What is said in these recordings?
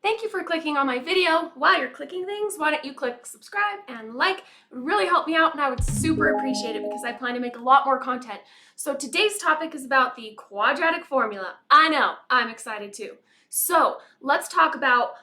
Thank you for clicking on my video. While you're clicking things, why don't you click subscribe and like? It would really help me out and I would super appreciate it because I plan to make a lot more content. So today's topic is about the quadratic formula. I know, I'm excited too. So let's talk about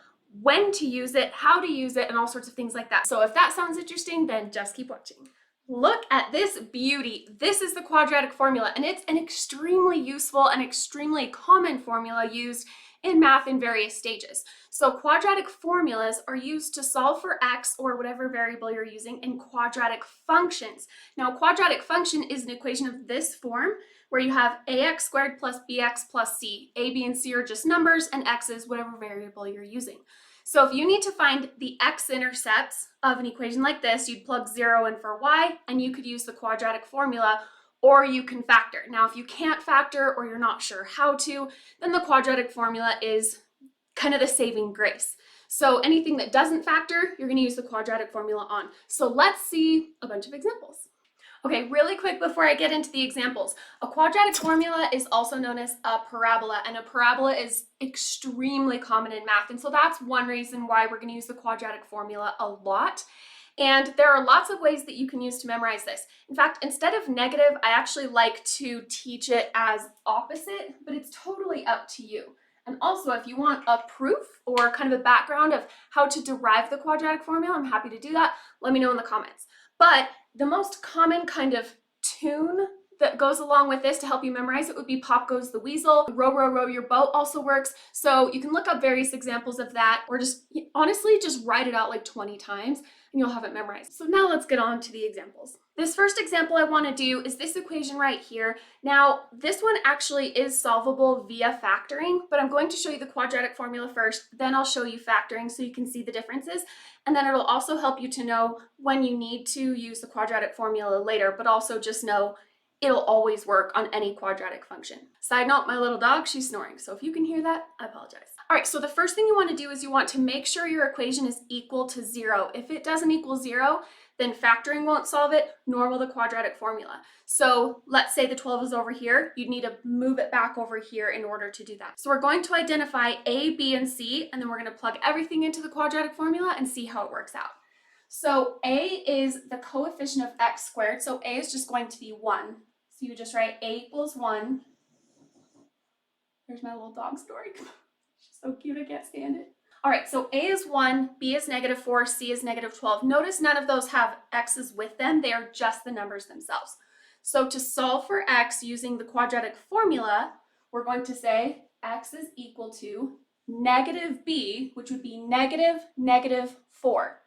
when to use it, how to use it, and all sorts of things like that. So if that sounds interesting, then just keep watching. Look at this beauty. This is the quadratic formula, and it's an extremely useful and extremely common formula used in math in various stages. So quadratic formulas are used to solve for x or whatever variable you're using in quadratic functions. Now, a quadratic function is an equation of this form where you have ax squared plus bx plus c. A, b, and c are just numbers, and x is whatever variable you're using. So if you need to find the x-intercepts of an equation like this, you'd plug 0 in for y, and you could use the quadratic formula, or you can factor. Now, if you can't factor or you're not sure how to, then the quadratic formula is kind of the saving grace. So anything that doesn't factor, you're going to use the quadratic formula on. So let's see a bunch of examples. Okay, really quick before I get into the examples, a quadratic formula is also known as a parabola, and a parabola is extremely common in math, and so that's one reason why we're going to use the quadratic formula a lot. And there are lots of ways that you can use to memorize this. In fact, instead of negative, I actually like to teach it as opposite, but it's totally up to you. And also, if you want a proof or kind of a background of how to derive the quadratic formula, I'm happy to do that. Let me know in the comments. But the most common kind of tune that goes along with this to help you memorize it would be Pop Goes the Weasel. Row, row, row your boat also works. So you can look up various examples of that, or just honestly just write it out like 20 times and you'll have it memorized. So now let's get on to the examples. This first example I want to do is this equation right here. Now, this one actually is solvable via factoring, but I'm going to show you the quadratic formula first, then I'll show you factoring so you can see the differences, and then it'll also help you to know when you need to use the quadratic formula later, but also just know it'll always work on any quadratic function. Side note, my little dog, she's snoring, so if you can hear that, I apologize. All right, so the first thing you want to do is you want to make sure your equation is equal to 0. If it doesn't equal 0, then factoring won't solve it, nor will the quadratic formula. So let's say the 12 is over here. You'd need to move it back over here in order to do that. So we're going to identify A, B, and C, and then we're going to plug everything into the quadratic formula and see how it works out. So A is the coefficient of x squared, so A is just going to be 1. So you just write A equals 1. There's my little dog story. She's so cute, I can't stand it. All right, so A is 1, B is -4, C is -12. Notice none of those have x's with them. They are just the numbers themselves. So to solve for x using the quadratic formula, we're going to say x is equal to -b, which would be -4,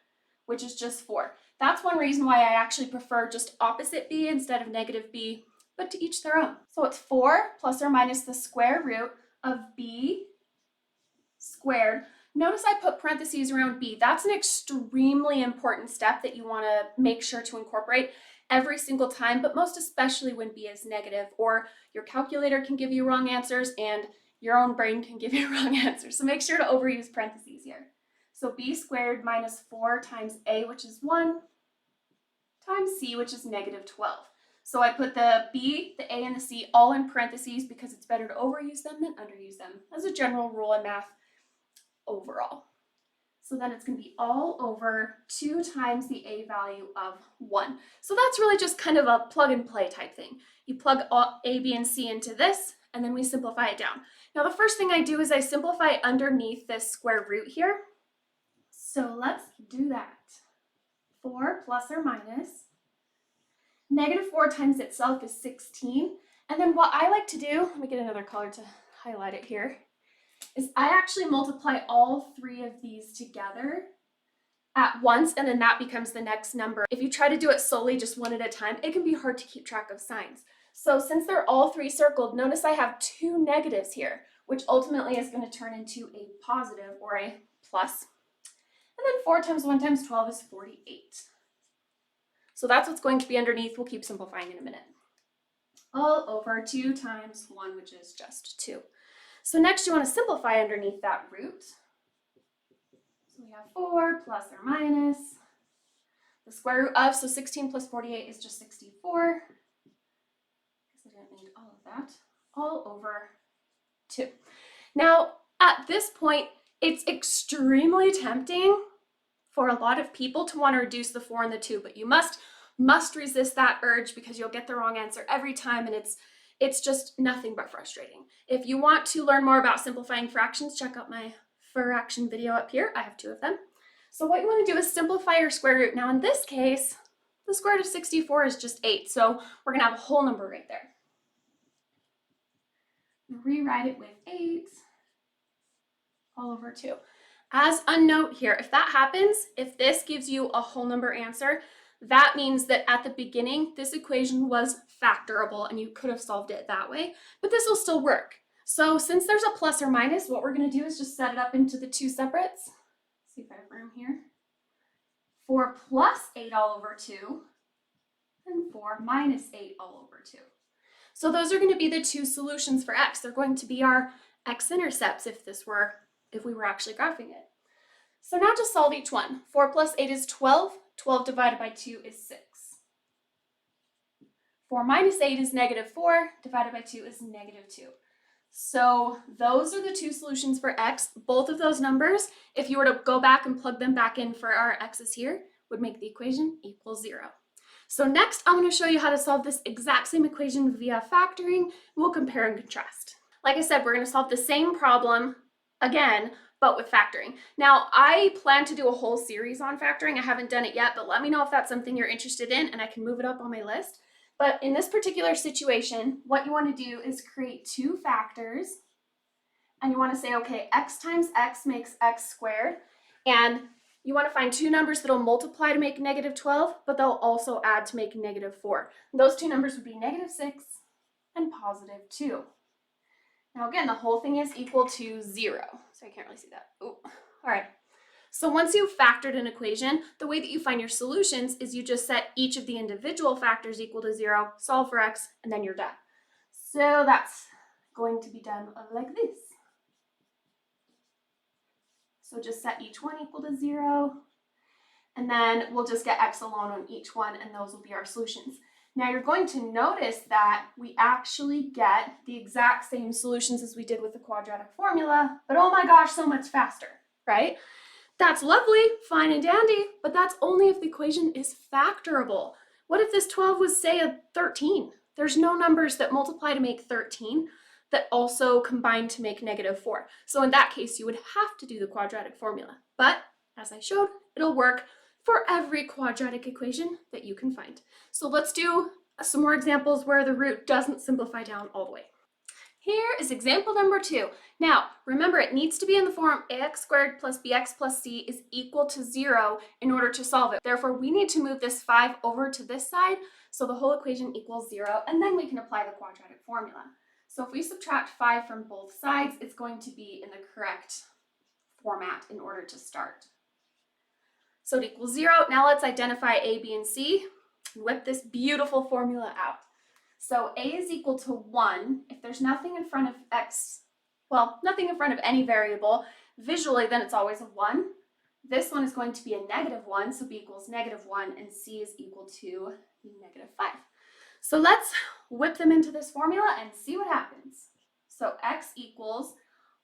which is just 4. That's one reason why I actually prefer just opposite b instead of -b, but to each their own. So it's 4 plus or minus the square root of b squared. Notice I put parentheses around b. That's an extremely important step that you want to make sure to incorporate every single time, but most especially when b is negative, or your calculator can give you wrong answers and your own brain can give you wrong answers. So make sure to overuse parentheses here. So b squared minus 4 times a, which is 1, times c, which is -12. So I put the b, the a, and the c all in parentheses because it's better to overuse them than underuse them as a general rule in math overall. So then it's going to be all over 2 times the a value of 1. So that's really just kind of a plug and play type thing. You plug all a, b, and c into this, and then we simplify it down. Now the first thing I do is I simplify underneath this square root here. So let's do that. 4 plus or minus -4 times itself is 16. And then what I like to do, let me get another color to highlight it here, is I actually multiply all 3 of these together at once, and then that becomes the next number. If you try to do it solely just one at a time, it can be hard to keep track of signs. So since they're all 3 circled, notice I have 2 negatives here, which ultimately is going to turn into a positive or a plus. And then 4 times 1 times 12 is 48. So that's what's going to be underneath. We'll keep simplifying in a minute. All over 2 times 1, which is just 2. So next you want to simplify underneath that root. So we have 4 plus or minus the square root of, so 16 plus 48 is just 64. Guess I didn't need all of that. All over 2. Now, at this point, It's extremely tempting for a lot of people to want to reduce the 4 and the 2, but you must resist that urge because you'll get the wrong answer every time, and it's just nothing but frustrating. If you want to learn more about simplifying fractions, check out my fraction video up here. I have 2 of them. So what you want to do is simplify your square root. Now in this case, the square root of 64 is just 8, so we're going to have a whole number right there. Rewrite it with 8 all over 2. As a note here, if that happens, if this gives you a whole number answer, that means that at the beginning, this equation was factorable and you could have solved it that way, but this will still work. So since there's a plus or minus, what we're going to do is just set it up into the 2 separates. Let's see if I have room here. 4 plus 8 all over 2 and 4 minus 8 all over 2. So those are going to be the 2 solutions for x. They're going to be our x-intercepts if we were actually graphing it. So now just solve each one. 4 plus 8 is 12. 12 divided by 2 is 6. 4 minus 8 is negative 4. Divided by 2 is negative 2. So those are the 2 solutions for x. Both of those numbers, if you were to go back and plug them back in for our x's here, would make the equation equal 0. So next, I'm going to show you how to solve this exact same equation via factoring. We'll compare and contrast. Like I said, we're going to solve the same problem again, but with factoring. Now, I plan to do a whole series on factoring. I haven't done it yet, but let me know if that's something you're interested in and I can move it up on my list. But in this particular situation, what you want to do is create 2 factors, and you want to say, okay, x times x makes x squared, and you want to find 2 numbers that'll multiply to make negative 12, but they'll also add to make negative 4. And those 2 numbers would be negative 6 and positive 2. Now again, the whole thing is equal to 0, so I can't really see that. Oh, all right. So once you've factored an equation, the way that you find your solutions is you just set each of the individual factors equal to 0, solve for x, and then you're done. So that's going to be done like this. So just set each one equal to 0, and then we'll just get x alone on each one, and those will be our solutions. Now you're going to notice that we actually get the exact same solutions as we did with the quadratic formula, but oh my gosh, so much faster, right? That's lovely, fine and dandy, but that's only if the equation is factorable. What if this 12 was, say, a 13? There's no numbers that multiply to make 13 that also combine to make negative 4. So in that case, you would have to do the quadratic formula. But as I showed, it'll work for every quadratic equation that you can find. So let's do some more examples where the root doesn't simplify down all the way. Here is example number 2. Now, remember, it needs to be in the form ax squared plus bx plus c is equal to 0 in order to solve it. Therefore, we need to move this 5 over to this side so the whole equation equals 0, and then we can apply the quadratic formula. So if we subtract 5 from both sides, it's going to be in the correct format in order to start. So it equals 0. Now let's identify a, b, and c and whip this beautiful formula out. So a is equal to 1 if there's nothing in front of x, well, nothing in front of any variable. Visually, then it's always a 1. This one is going to be a negative 1, so b equals negative 1, and c is equal to negative 5. So let's whip them into this formula and see what happens. So x equals,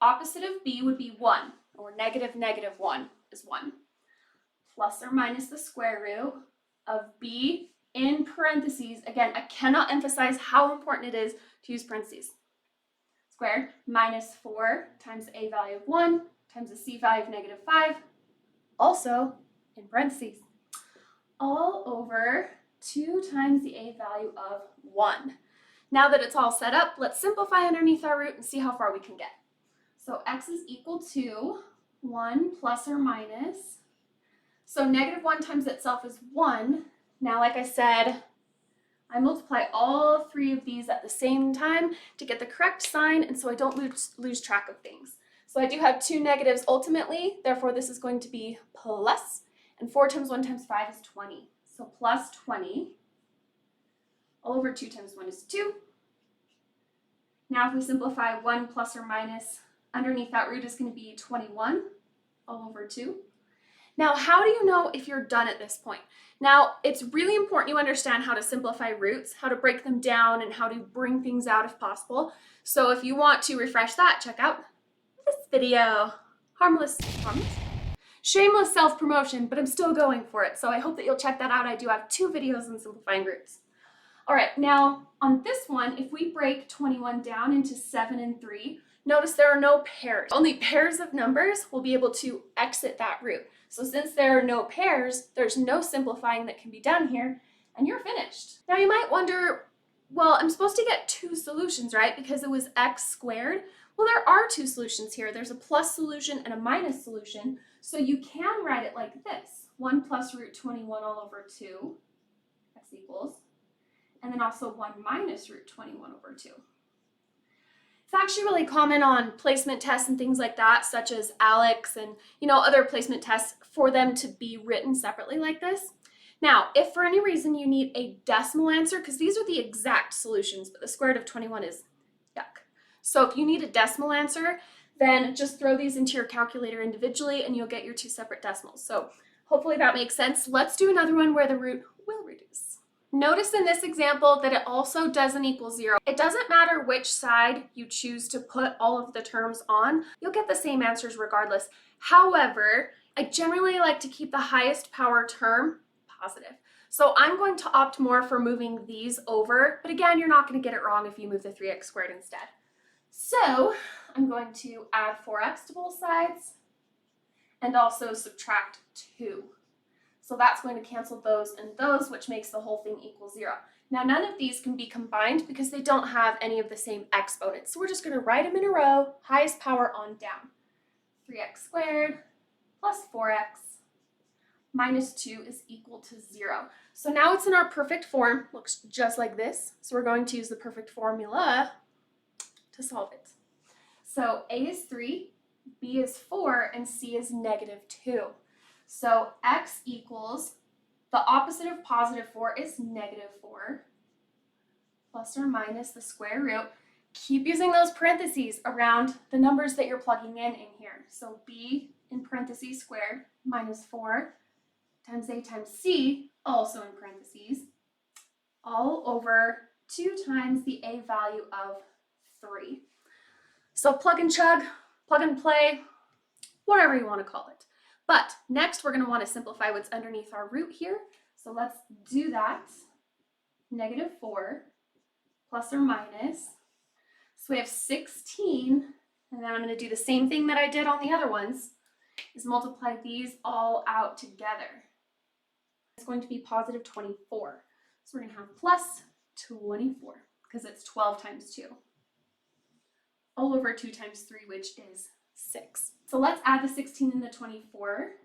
opposite of b would be 1, or negative 1 is 1, plus or minus the square root of b in parentheses. Again, I cannot emphasize how important it is to use parentheses. Squared minus 4 times the a value of 1 times the c value of negative 5, also in parentheses, all over 2 times the a value of 1. Now that it's all set up, let's simplify underneath our root and see how far we can get. So x is equal to 1 plus or minus. So negative 1 times itself is 1. Now, like I said, I multiply all 3 of these at the same time to get the correct sign, and so I don't lose track of things. So I do have 2 negatives ultimately, therefore this is going to be plus, and 4 times 1 times 5 is 20. So plus 20, all over 2 times 1 is 2. Now if we simplify 1 plus or minus, underneath that root is going to be 21, all over 2. Now, how do you know if you're done at this point? Now, it's really important you understand how to simplify roots, how to break them down, and how to bring things out if possible. So if you want to refresh that, check out this video. shameless self-promotion, but I'm still going for it. So I hope that you'll check that out. I do have 2 videos on simplifying roots. All right, now on this one, if we break 21 down into 7 and 3, notice there are no pairs. Only pairs of numbers will be able to exit that root. So since there are no pairs, there's no simplifying that can be done here, and you're finished. Now you might wonder, well, I'm supposed to get 2 solutions, right? Because it was x squared. Well, there are 2 solutions here. There's a plus solution and a minus solution. So you can write it like this. 1 plus root 21 all over 2, x equals, and then also 1 minus root 21 over 2. It's actually really common on placement tests and things like that, such as ALEX and other placement tests, for them to be written separately like this. Now, if for any reason you need a decimal answer, because these are the exact solutions, but the square root of 21 is yuck. So if you need a decimal answer, then just throw these into your calculator individually and you'll get your 2 separate decimals. So hopefully that makes sense. Let's do another one where the root will reduce. Notice in this example that it also doesn't equal 0. It doesn't matter which side you choose to put all of the terms on, you'll get the same answers regardless. However, I generally like to keep the highest power term positive. So I'm going to opt more for moving these over, but again, you're not going to get it wrong if you move the 3x squared instead. So I'm going to add 4x to both sides and also subtract 2. So that's going to cancel those and those, which makes the whole thing equal 0. Now, none of these can be combined because they don't have any of the same exponents. So we're just going to write them in a row, highest power on down. 3x squared plus 4x minus 2 is equal to 0. So now it's in our perfect form, looks just like this. So we're going to use the perfect formula to solve it. So a is 3, b is 4, and c is -2. So x equals, the opposite of positive 4 is -4, plus or minus the square root. Keep using those parentheses around the numbers that you're plugging in here. So b in parentheses squared minus 4 times a times c, also in parentheses, all over 2 times the a value of 3. So plug and chug, plug and play, whatever you want to call it. But next, we're going to want to simplify what's underneath our root here. So let's do that. -4 plus or minus. So we have 16, and then I'm going to do the same thing that I did on the other ones, is multiply these all out together. It's going to be positive 24. So we're going to have plus 24, because it's 12 times 2. All over 2 times 3, which is 6. So let's add the 16 and the 24.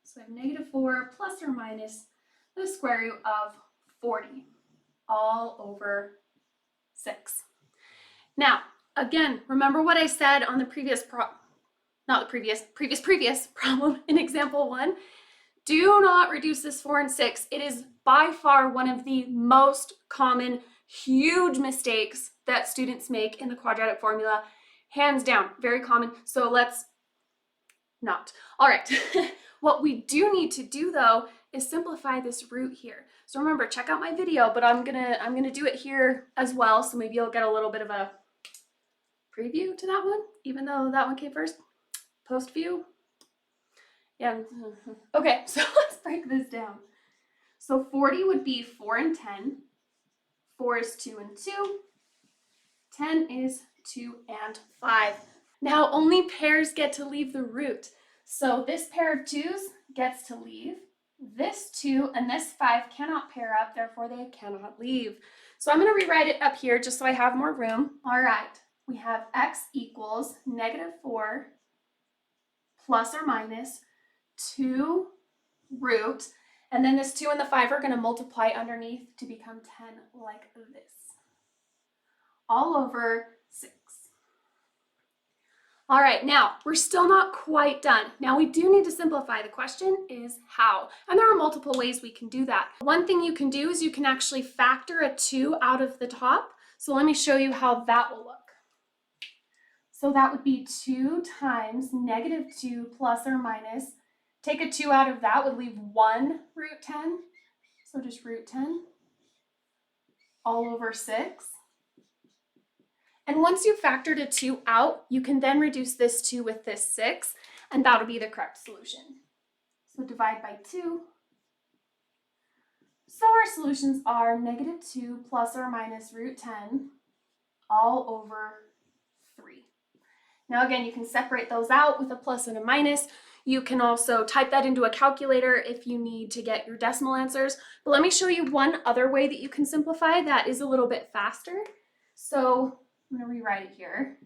So I have -4 plus or minus the square root of 40, all over 6. Now, again, remember what I said on the previous problem in example 1. Do not reduce this 4 and 6. It is by far one of the most common, huge mistakes that students make in the quadratic formula. Hands down, very common. So let's not. All right. What we do need to do though is simplify this root here. So remember, check out my video, but I'm gonna do it here as well. So maybe you'll get a little bit of a preview to that one, even though that one came first. Post view. Yeah. Okay, so let's break this down. So 40 would be 4 and 10. 4 is 2 and 2. 10 is 2 and 5. Now only pairs get to leave the root. So this pair of 2's gets to leave. This 2 and this 5 cannot pair up, therefore they cannot leave. So I'm going to rewrite it up here just so I have more room. All right, we have x equals -4 plus or minus 2 root, and then this 2 and the 5 are going to multiply underneath to become 10 like this, all over 6. All right, now we're still not quite done. Now we do need to simplify. The question is how, and there are multiple ways we can do that. One thing you can do is you can actually factor a 2 out of the top. So let me show you how that will look. So that would be 2 times -2 plus or minus. Take a 2 out of that would leave 1 root 10. So just root 10 all over 6. And once you've factored a 2 out, you can then reduce this 2 with this 6. and that'll be the correct solution. So divide by 2. So our solutions are -2 plus or minus root 10 all over 3. Now again, you can separate those out with a plus and a minus. You can also type that into a calculator if you need to get your decimal answers. But let me show you one other way that you can simplify that is a little bit faster. So I'm going to rewrite it here.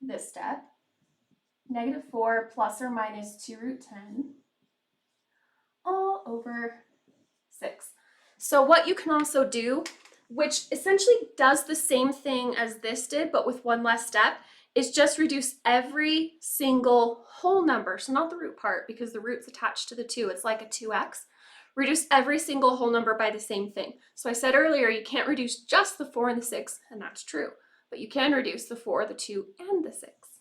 This step, -4 plus or minus 2 root 10 all over 6. So what you can also do, which essentially does the same thing as this did, but with one less step, is just reduce every single whole number. So not the root part, because the root's attached to the 2. It's like a 2x. Reduce every single whole number by the same thing. So I said earlier, you can't reduce just the 4 and the 6, and that's true. But you can reduce the 4, the 2, and the 6.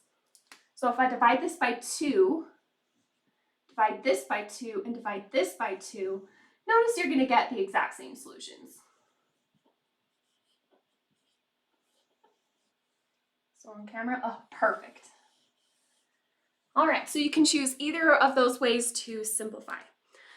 So if I divide this by 2, divide this by 2, and divide this by 2, notice you're going to get the exact same solutions. So on camera, oh, perfect. All right, so you can choose either of those ways to simplify.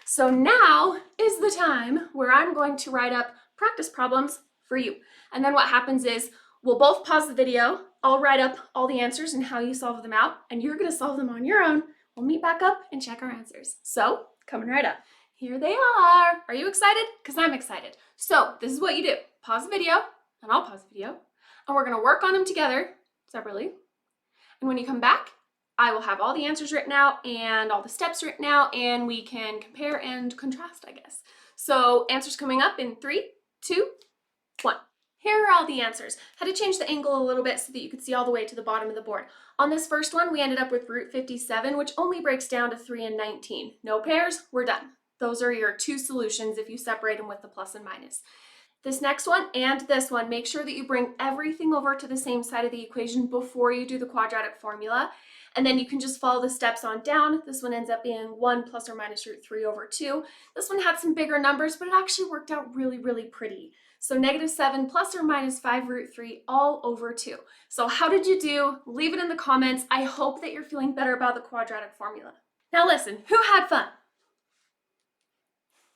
So now is the time where I'm going to write up practice problems for you. And then what happens is we'll both pause the video. I'll write up all the answers and how you solve them out, and you're going to solve them on your own. We'll meet back up and check our answers. So coming right up. Here they are. Are you excited? Because I'm excited. So this is what you do. Pause the video, and I'll pause the video, and we're going to work on them together separately. And when you come back, I will have all the answers written out and all the steps written out, and we can compare and contrast, I guess. So answers coming up in 3, 2, 1. Here are all the answers. Had to change the angle a little bit so that you could see all the way to the bottom of the board. On this first one, we ended up with root 57, which only breaks down to 3 and 19. No pairs, we're done. Those are your 2 solutions if you separate them with the plus and minus. This next one and this one, make sure that you bring everything over to the same side of the equation before you do the quadratic formula. And then you can just follow the steps on down. This one ends up being 1 plus or minus root 3 over 2. This one had some bigger numbers, but it actually worked out really, really pretty. So -7 plus or minus 5 root 3 all over 2. So how did you do? Leave it in the comments. I hope that you're feeling better about the quadratic formula. Now listen, who had fun?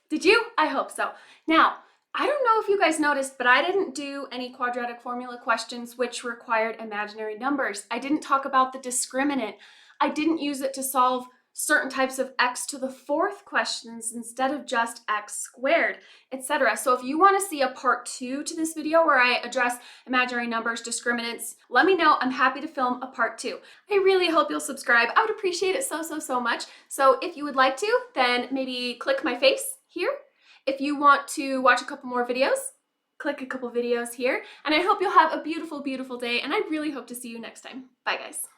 Did you? I hope so. Now, I don't know if you guys noticed, but I didn't do any quadratic formula questions which required imaginary numbers. I didn't talk about the discriminant. I didn't use it to solve certain types of x to the 4th questions instead of just x squared, etc. So if you want to see a part 2 to this video where I address imaginary numbers, discriminants, let me know. I'm happy to film a part 2. I really hope you'll subscribe. I would appreciate it so much. So if you would like to, then maybe click my face here. If you want to watch a couple more videos, click a couple videos here. And I hope you'll have a beautiful, beautiful day. And I really hope to see you next time. Bye, guys.